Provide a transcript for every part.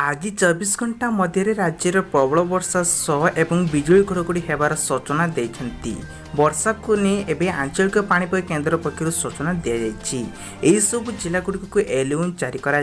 आज 24 घंटा मध्य राज्यर प्रबल वर्षा सह एवं बिजुली घड़घड़ी होबार सूचना देते। वर्षा को नहीं एवं आंचलिक पाणीपाग केन्द्र पक्षर सूचना दी सब जिलागुड़िक को एलर्ट जारी कर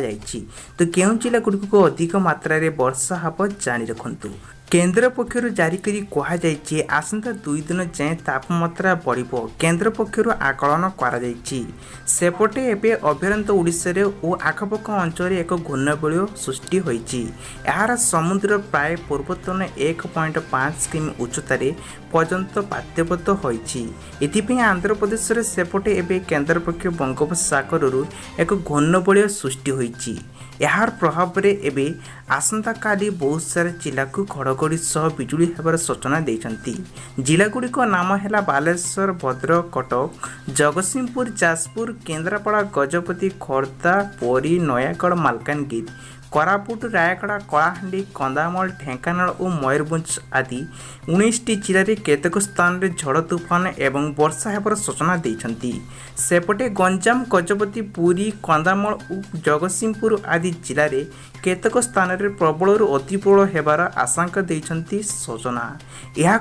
तो केउं जिलागुड़िक को अधिक मात्रा वर्षा हम जारी रखु। केन्द्र पक्षर जारी करी कहुई आसंता 2 दिन जाए तापमात्रा बढ़ केन्द्र पक्षर आकलन करपटे एवं अभ्यंतर ओडिशा और आखपाख अंचल एक घूर्णबलय सृष्टि होती। यार समुद्र प्राय पूर्वतन 1.5 किमी उच्चतार पर्यंत बाध्यबत होती। आंध्र प्रदेश सेपटे एवं केन्द्र पक्ष बंगोपसागर एक घूर्णबलय सृष्टि होती। यार प्रभाव में एवं आसंता काली बहुत सारा जिला को घड़घड़ी सह बिजुली होबार सूचना देते। जिलागुड़िक नाम है बालेश्वर, भद्रक, कटक, जगतसिंहपुर, जाजपुर, केन्द्रापड़ा, गजपति, खोर्धा, पुरी, नयागढ़, मालकानगिरी, कोरापुट, रायगड़ा, कलाहांडी, कंधामाल, ढेंकानाल और मयूरभंज आदि 19टी जिले में केतक स्थान में झड़ तूफान एवं वर्षा होबार सूचना देते। सेपटे गंजाम, गजपति, पुरी, कंधामाल और जगतसिंहपुर आदि जिले में केतक स्थान में प्रबल अति प्रबल होबार आशंका देते सूचना। यह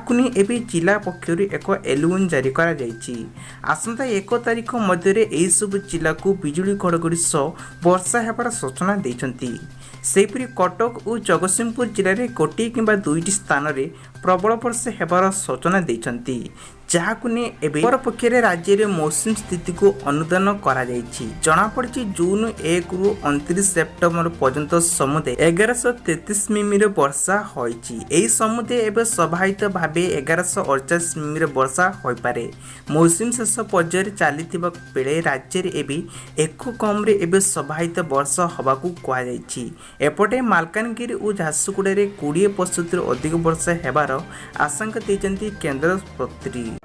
जिला पक्षर एक एलर्ट जारी कर आसंता 1 तारिख मध्य यह सब जिला को बिजुली घड़घड़ी सह वर्षा होबार सूचना देते। सेपरी कटक और जगतसिंहपुर जिले में गोटे कि 2टी स्थान में प्रबल वर्षा होबार सूचना देते। जहां एवं पक्ष राज्य में मौसम स्थिति को अनुदान करापड़ी जून 1 रु 29 सेप्टेम्बर पर्यंत समुदाय 1133 मिमी वर्षा होती। समुदाय एवं स्वाभाविक भाव 1148 मिमी वर्षा हो पारे। मौसम शेष पर्यायर चली बेले राज्य में एक कम स्वाभाविक वर्षा होबाकू कहुई। एपटे मालकानगिरी और झारसुगुड़ा 20% अधिक वर्षा होबार आशंका देते केन्द्र मंत्री।